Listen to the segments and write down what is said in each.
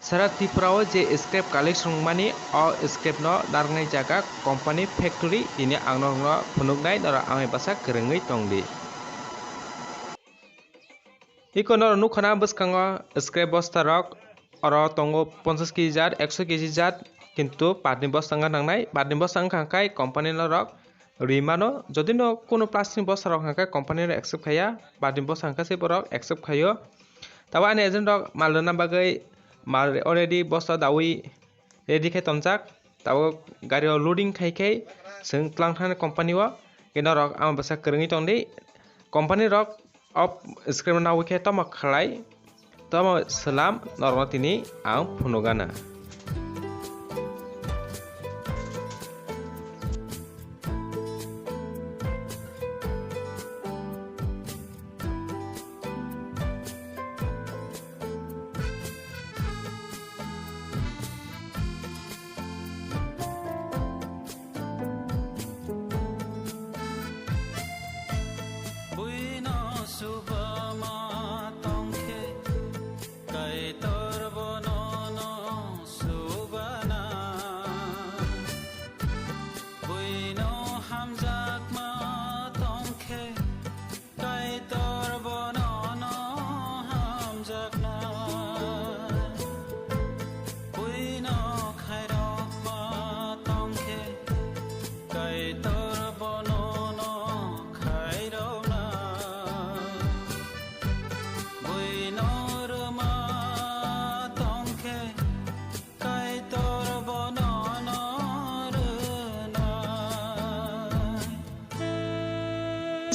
सारा त्रिपुराव जे scrap collection मानी अ scrap न दारनाय जागा कंपनी फैक्ट्री दिने आंनो फुनुगनाय नरा आंनि बासा गोरोङै दंदि इको नर नुखना बसखांगा स्क्रैप बस्ता रक अर तंगो 50 केजी जात 100 केजी जात किंतु पाटनि बस्तांगा नांनाय पाटनि बस्तांगा खांखाय कंपनी न रक रिमानो जदि न कोनो प्लास्टिक बस्ता रक खांखाय कंपनी र एक्सेप्ट खाया पाटनि बस्ता खांखाय बरक एक्सेप्ट खायो तबा आने एजेंट रक मालना बागै माल अलरेडी बस्ता दावी रेडी खाय तमजाक ताव गाड़ी लोडिंग खायखाय जों क्लांथान कंपनी व केन रक आं बसा गोरोङै दंदि कंपनी रक अफ स्क्रिप्ट नावखे तम खलाय तम सलाम नरमतिनि आं फुनुगाना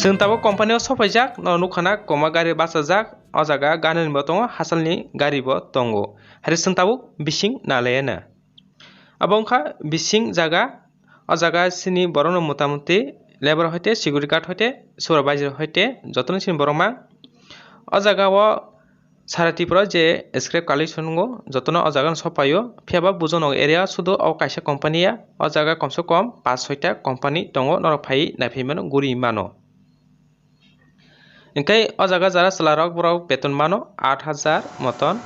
जों ताबो कंपनी सफायजाक नुखाना कमा गारि बासाजाक अ जागा गाननिबो दङ हासालनि गारिबो दङ आरो जों ताबो बिसिं नालायाना अबंखा बिसिं जागा अ जागा सिनि बरन मोटामोटी लेबर हते सिकिउरिटी गार्ड हते सुपरवाइजर हते जतन सिन बरमा अ जागा व सारातिपुरा जे स्क्रैप कालेक्शन गो जतन अ जागा सफायो फियाबा बुजन एरिया सुदो अ कायसा कंपनीया अ जागा कमसे कम 5-6टा कंपनी दङ नर फाइ नाफैमान गुरि मानो इनकाय अ जागा जारा सलारक बराव बेतन मानो 8000 मतन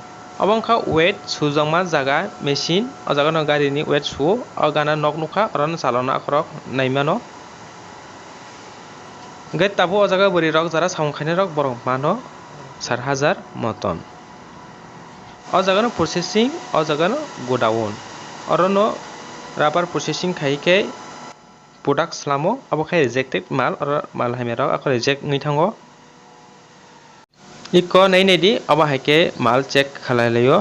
अबंखा वेट सुजमा जागा मेशिन अ जागा न गारिनि वेट सु अ गाना नक नुखा रन सालना खरक नाइमानो गे ताबो अ जागा बोरि रक जारा साउखाने रक बराव मानो 4000 मतन अ जागा न प्रोसेसिंग अ जागा न गोडाउन अरनो राबार प्रोसेसिंग खाइके प्रोडक्ट स्लामो अबखाय रिजेक्टेड माल और माल हामेरा अख रिजेक्ट नै थांगो इको नै नेदि अब हाइके माल चेक खालायलायो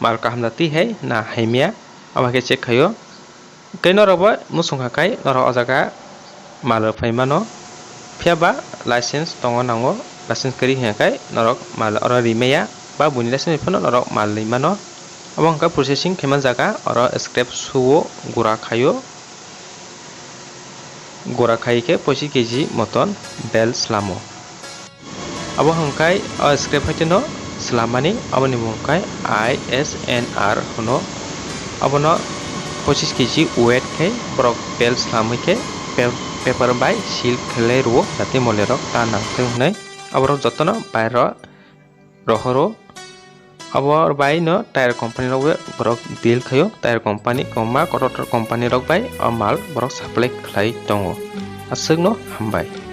माल कामजाति है ना हाइमिया अब हाइके चेक खायो कैनो रबो मुसुंखाखाय नर अजागा माल फाइमानो फियाबा लाइसेंस दङ नांगो लाइसेंस करि हाखाय नरक माल और रिमेया बा बुनि लाइसेंस फनो नरक माल लैमानो अब हांका प्रोसेसिंग खेमान जागा और स्क्रैप सुओ गुरा खायो गुरा खाइके 25 केजी मतन बेल स्लामो अब हंकाय स्क्रैप हतेनो स्लामानी अबनि मुंकाय ISNR होनो अबनो 25 केजी वेट के ब्रक बेल स्लामैके पेपर बाय सील खेले रो जाते मलेरक ता नांथों हनै अबरो जतन बायर रहरो अबर बाय न टायर कंपनी रक ब्रक डील खायो टायर कंपनी कमा कटटर कंपनी रक बाय माल ब्रक सप्लाई खलाई दङ असगनो हामबाय।